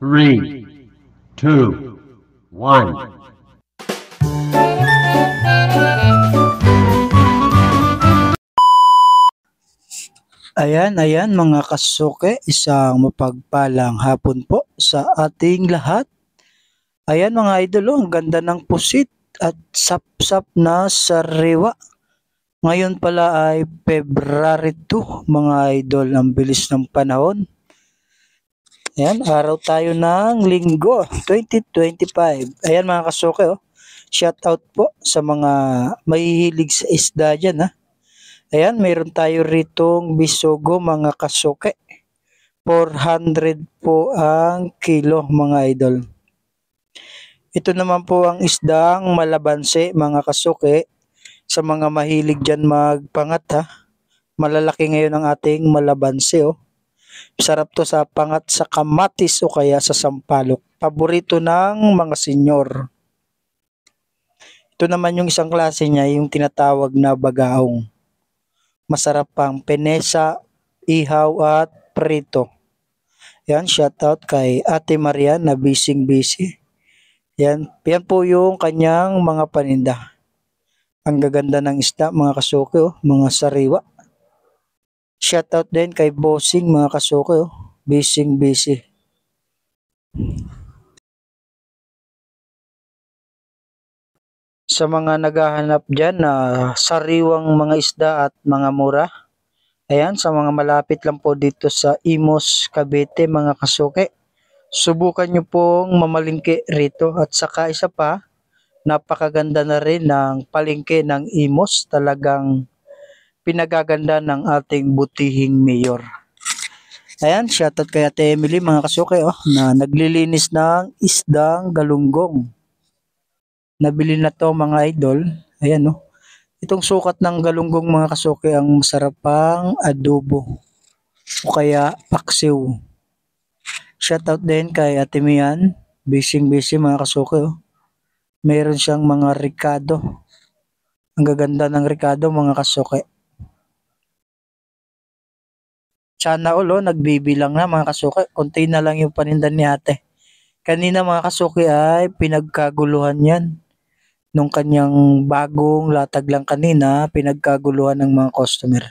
3, 2, 1. Ayan mga kasuke, isang mapagpalang hapon po sa ating lahat. Ayan mga idol, ang ganda ng pusit at sapsap na sariwa. Ngayon pala ay February 2 mga idol, ang bilis ng panahon. Ayan, araw tayo ng Linggo 2025. Ayan mga kasuke, shout out po sa mga mahihilig sa isda dyan ha. Ayan, mayroon tayo ritong bisogo mga kasuke. 400 po ang kilo mga idol. Ito naman po ang isdang malabanse mga kasuke. Sa mga mahilig dyan magpangat ha. Malalaki ngayon ang ating malabanse Sarap to sa pangat sa kamatis o kaya sa sampalok. Paborito ng mga senyor. Ito naman yung isang klase niya, yung tinatawag na bagaong. Masarap pang penesa, ihaw at prito. Yan, shout out kay Ate Maria na busy. Yan po yung kanyang mga paninda. Ang gaganda ng isda mga kasuke mga sariwa. Shout out din kay Bossing mga kasuke busy. Sa mga naghahanap dyan na sariwang mga isda at mga mura. Ayan, sa mga malapit lang po dito sa Imos, Cavite mga kasuke. Subukan nyo pong mamalingke rito. At saka isa pa, napakaganda na rin ng palengke ng Imos. Talagang pinagaganda ng ating butihing mayor. Ayan, shoutout kay Ate Emily mga kasuke na naglilinis ng isdang galunggong. Nabili na to mga idol. Ayan Itong sukat ng galunggong mga kasuke ang masarap pang adobo o kaya paksiw. Shoutout din kay Ate Mian. Busy mga kasuke Meron siyang mga ricado. Ang gaganda ng ricado mga kasuke. Sana all nagbibilang na mga kasuke. Konti na lang yung paninda ni ate. Kanina mga kasuke ay pinagkaguluhan yan. Nung kanyang bagong latag lang kanina, pinagkaguluhan ng mga customer.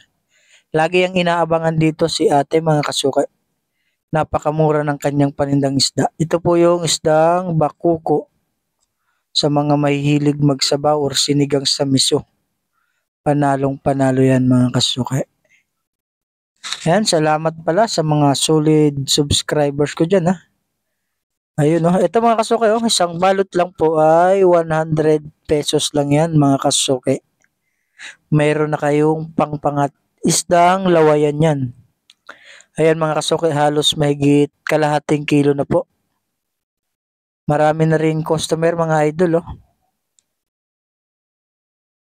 Lagi ang inaabangan dito si ate mga kasuke. Napakamura ng kanyang panindang isda. Ito po yung isdang bakuko. Sa mga mahihilig magsabaw or sinigang sa miso. Panalo yan mga kasuke. Ayan, salamat pala sa mga solid subscribers ko dyan Ayun ito mga kasuke isang balot lang po ay 100 pesos lang yan mga kasuke. Mayroon na kayong pangpangat isdang lawayan yan. Ayan mga kasuke, halos mahigit kalahating kilo na po. Marami na rin customer mga idol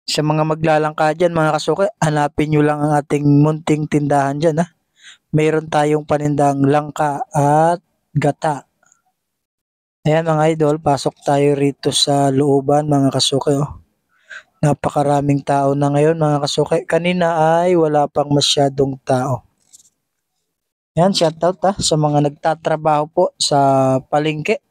Sa mga maglalangka dyan mga kasuke, hanapin nyo lang ang ating munting tindahan dyan Mayroon tayong panindang langka at gata. Ayan mga idol, pasok tayo rito sa looban mga kasuke Napakaraming tao na ngayon mga kasuke. Kanina ay wala pang masyadong tao. Ayan, shoutout sa mga nagtatrabaho po sa palengke.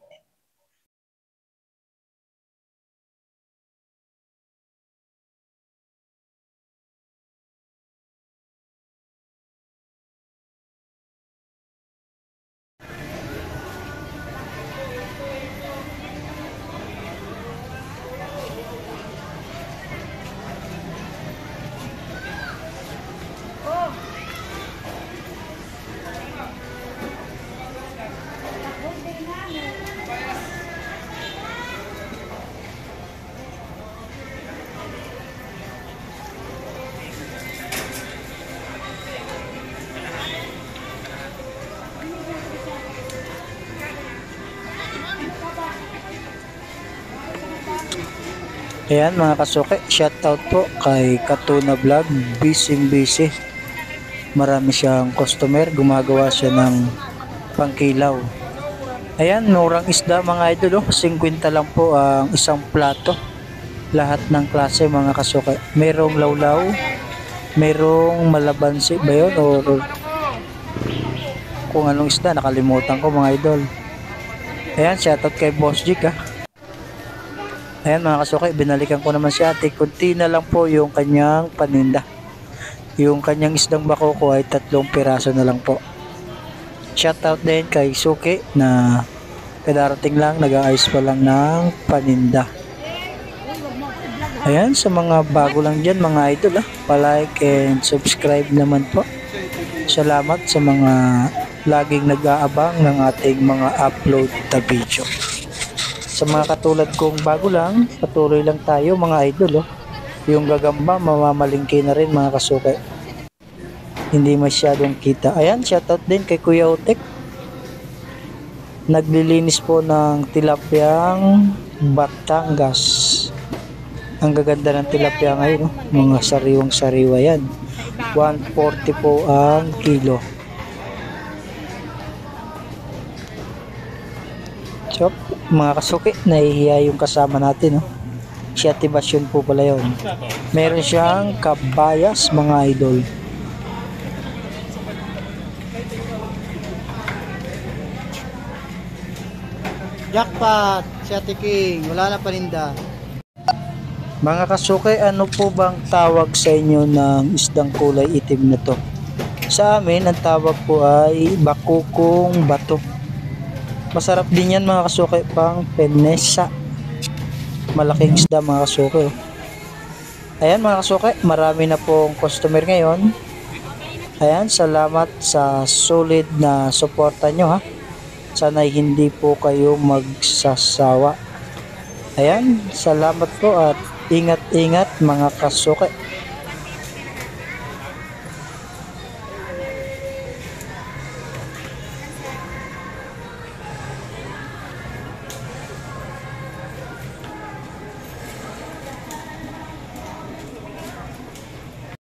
Ayan mga kasuke, shoutout po kay Katuna Vlog, busy. Marami siyang customer, gumagawa siya ng pangkilaw. Ayan, murang isda mga idol 50 lang po ang isang plato. Lahat ng klase mga kasuke. Merong lawlaw, merong malabansi ba yun? Or kung anong isda, nakalimutan ko mga idol. Ayan, shoutout kay Boss Jig ha. Ayan mga kasuke, binalikan ko naman si ate. Kunti na lang po yung kanyang paninda. Yung kanyang isdang bakoko ay 3 piraso na lang po. Shoutout din kay Suki na kadarating lang, nag-aayos pa lang ng paninda. Ayan, sa mga bago lang dyan mga idol palike and subscribe naman po. Salamat sa mga laging nag-aabang ng ating mga upload na video. Sa mga katulad kong bago lang, patuloy lang tayo mga idol. Yung gagamba, mamamalingki na rin mga kasuke. Hindi masyadong kita. Ayan, shoutout din kay Kuya Otek. Naglilinis po ng tilapyang Batangas. Ang gaganda ng tilapia ngayon, mga sariwang sariwa yan. 140 po ang kilo. So, mga kasuki, nahihiya yung kasama natin. Si Ate Basyon po pala yun. Meron siyang kabayas mga idol. Jackpot, si Ate King, wala na paninda. Mga kasuke, ano po bang tawag sa inyo ng isdang kulay itim na to? Sa amin, ang tawag po ay bakukong bato. Masarap din yan mga kasuke, pang penesa. Malaking isda mga kasuke. Ayan mga kasuke, marami na pong customer ngayon. Ayan, salamat sa solid na suporta nyo ha. Sana hindi po kayo magsasawa. Ayan, salamat po at ingat-ingat mga kasuke.